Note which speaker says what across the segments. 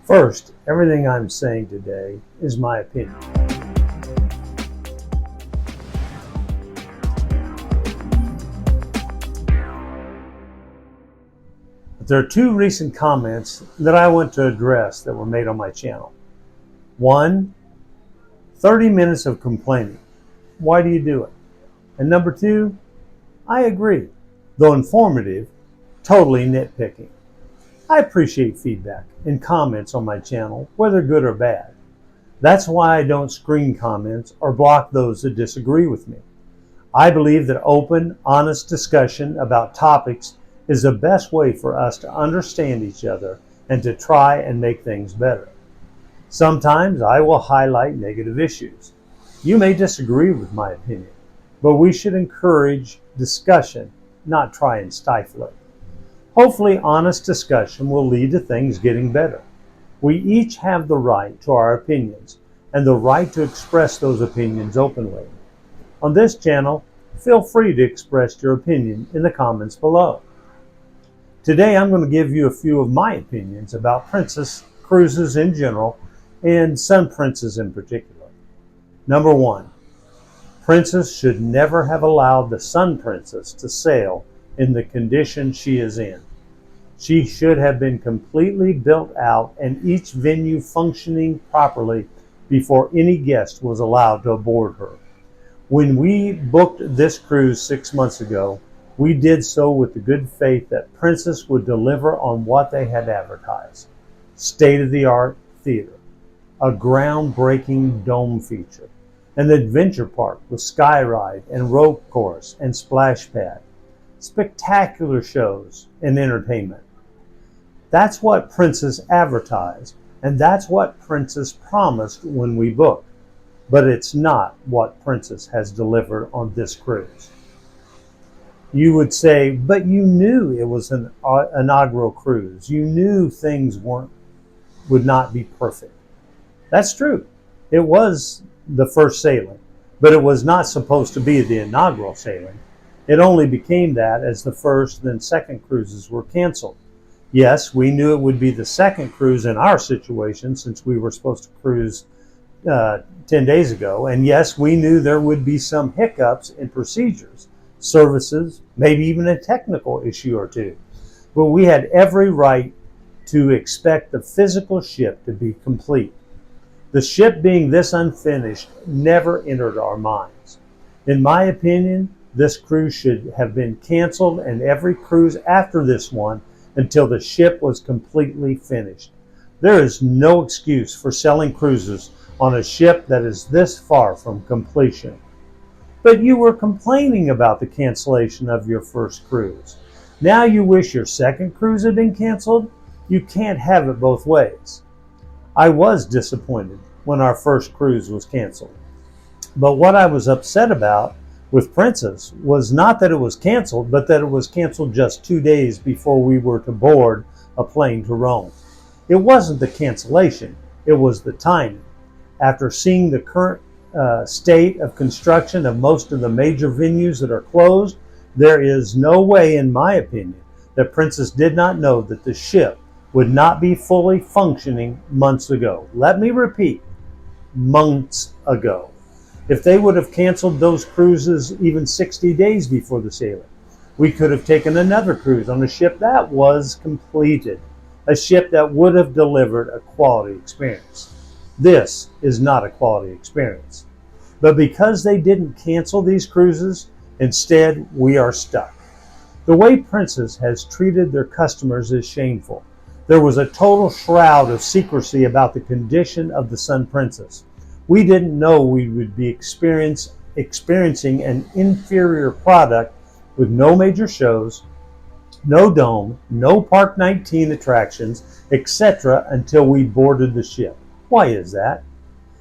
Speaker 1: First, everything I'm saying today is my opinion. But there are two recent comments that I want to address that were made on my channel. One, 30 minutes of complaining. Why do you do it? And number two, I agree, though informative, totally nitpicking. I appreciate feedback and comments on my channel, whether good or bad. That's why I don't screen comments or block those that disagree with me. I believe that open, honest discussion about topics is the best way for us to understand each other and to try and make things better. Sometimes I will highlight negative issues. You may disagree with my opinion, but we should encourage discussion, not try and stifle it. Hopefully, honest discussion will lead to things getting better. We each have the right to our opinions and the right to express those opinions openly. On this channel, feel free to express your opinion in the comments below. Today, I'm going to give you a few of my opinions about Princess cruises in general and Sun Princess in particular. Number one, Princess should never have allowed the Sun Princess to sail in the condition she is in. She should have been completely built out and each venue functioning properly before any guest was allowed to board her. When we booked this cruise 6 months ago, we did so with the good faith that Princess would deliver on what they had advertised. State-of-the-art theater, a groundbreaking dome feature, an adventure park with sky ride and rope course and splash pad, spectacular shows and entertainment. That's what Princess advertised, and that's what Princess promised when we booked. But it's not what Princess has delivered on this cruise. You would say, but you knew it was an inaugural cruise. You knew things would not be perfect. That's true. It was the first sailing, but it was not supposed to be the inaugural sailing. It only became that as the first then second cruises were canceled. Yes, we knew it would be the second cruise in our situation since we were supposed to cruise 10 days ago. And yes, we knew there would be some hiccups in procedures, services, maybe even a technical issue or two. But we had every right to expect the physical ship to be complete. The ship being this unfinished never entered our minds. In my opinion, this cruise should have been canceled and every cruise after this one until the ship was completely finished. There is no excuse for selling cruises on a ship that is this far from completion. But you were complaining about the cancellation of your first cruise. Now you wish your second cruise had been canceled? You can't have it both ways. I was disappointed when our first cruise was canceled. But what I was upset about with Princess was not that it was canceled, but that it was canceled just 2 days before we were to board a plane to Rome. It wasn't the cancellation, it was the timing. After seeing the current state of construction of most of the major venues that are closed, there is no way, in my opinion, that Princess did not know that the ship would not be fully functioning months ago. Let me repeat, months ago. If they would have canceled those cruises even 60 days before the sailing, we could have taken another cruise on a ship that was completed, a ship that would have delivered a quality experience. This is not a quality experience. But because they didn't cancel these cruises, instead we are stuck. The way Princess has treated their customers is shameful. There was a total shroud of secrecy about the condition of the Sun Princess. We didn't know we would be experiencing an inferior product with no major shows, no dome, no Park 19 attractions, etc. until we boarded the ship. Why is that?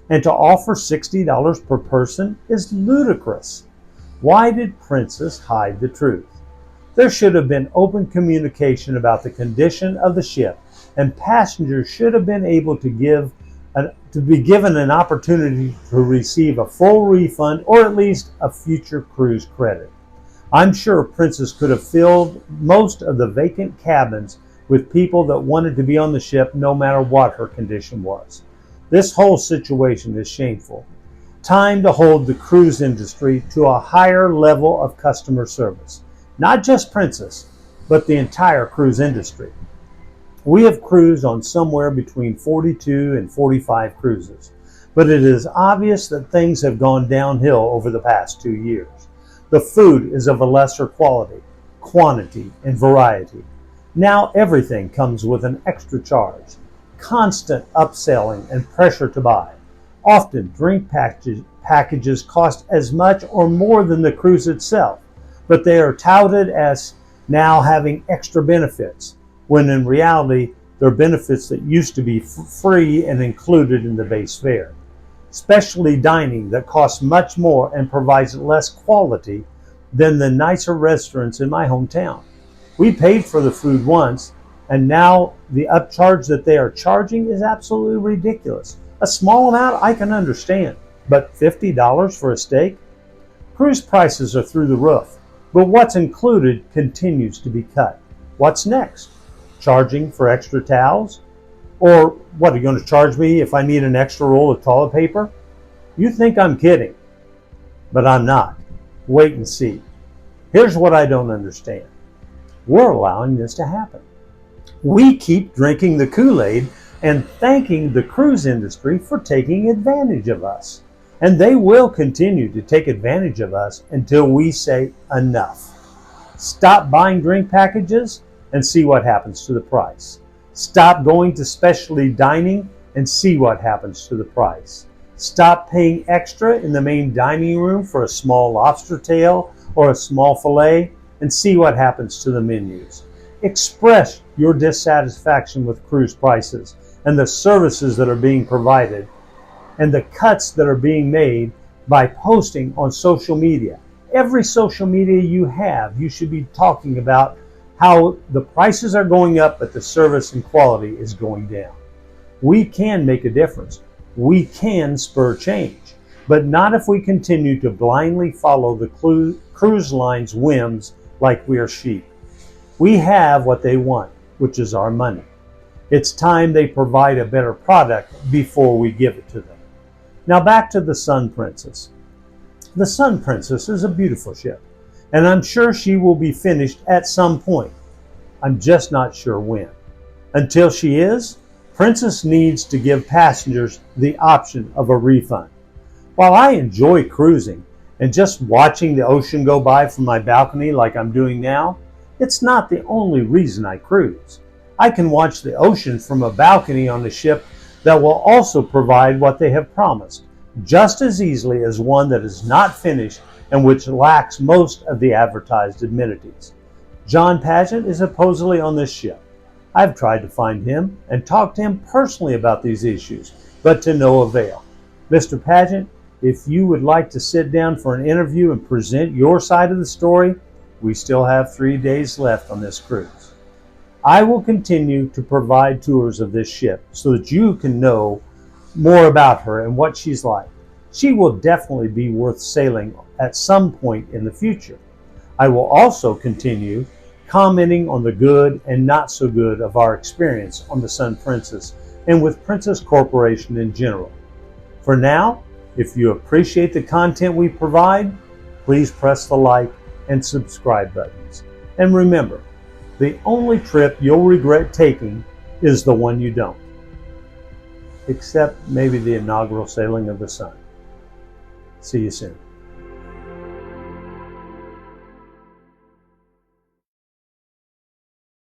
Speaker 1: And to offer $60 per person is ludicrous. Why did Princess hide the truth? There should have been open communication about the condition of the ship, and passengers should have been able to be given an opportunity to receive a full refund or at least a future cruise credit. I'm sure Princess could have filled most of the vacant cabins with people that wanted to be on the ship no matter what her condition was. This whole situation is shameful. Time to hold the cruise industry to a higher level of customer service. Not just Princess, but the entire cruise industry. We have cruised on somewhere between 42 and 45 cruises, but it is obvious that things have gone downhill over the past 2 years. The food is of a lesser quality, quantity, and variety. Now everything comes with an extra charge, constant upselling and pressure to buy. Often drink packages cost as much or more than the cruise itself, but they are touted as now having extra benefits, when in reality they're benefits that used to be free and included in the base fare. Specialty dining that costs much more and provides less quality than the nicer restaurants in my hometown. We paid for the food once, and now the upcharge that they are charging is absolutely ridiculous. A small amount I can understand, but $50 for a steak? Cruise prices are through the roof, but what's included continues to be cut. What's next? Charging for extra towels? Or what, are you going to charge me if I need an extra roll of toilet paper? You think I'm kidding, but I'm not. Wait and see. Here's what I don't understand. We're allowing this to happen. We keep drinking the Kool-Aid and thanking the cruise industry for taking advantage of us. And they will continue to take advantage of us until we say enough. Stop buying drink packages and see what happens to the price. Stop going to specialty dining and see what happens to the price. Stop paying extra in the main dining room for a small lobster tail or a small fillet and see what happens to the menus. Express your dissatisfaction with cruise prices and the services that are being provided and the cuts that are being made by posting on social media. Every social media you have, you should be talking about how the prices are going up, but the service and quality is going down. We can make a difference. We can spur change, but not if we continue to blindly follow the cruise line's whims like we are sheep. We have what they want, which is our money. It's time they provide a better product before we give it to them. Now back to the Sun Princess. The Sun Princess is a beautiful ship, and I'm sure she will be finished at some point. I'm just not sure when. Until she is, Princess needs to give passengers the option of a refund. While I enjoy cruising and just watching the ocean go by from my balcony like I'm doing now, it's not the only reason I cruise. I can watch the ocean from a balcony on a ship that will also provide what they have promised, just as easily as one that is not finished and which lacks most of the advertised amenities. John Paget is supposedly on this ship. I've tried to find him and talk to him personally about these issues, but to no avail. Mr. Paget, if you would like to sit down for an interview and present your side of the story, we still have 3 days left on this cruise. I will continue to provide tours of this ship so that you can know more about her and what she's like. She will definitely be worth sailing at some point in the future. I will also continue commenting on the good and not so good of our experience on the Sun Princess and with Princess Corporation in general. For now, if you appreciate the content we provide, please press the like and subscribe buttons. And remember, the only trip you'll regret taking is the one you don't. Except maybe the inaugural sailing of the Sun. See you soon.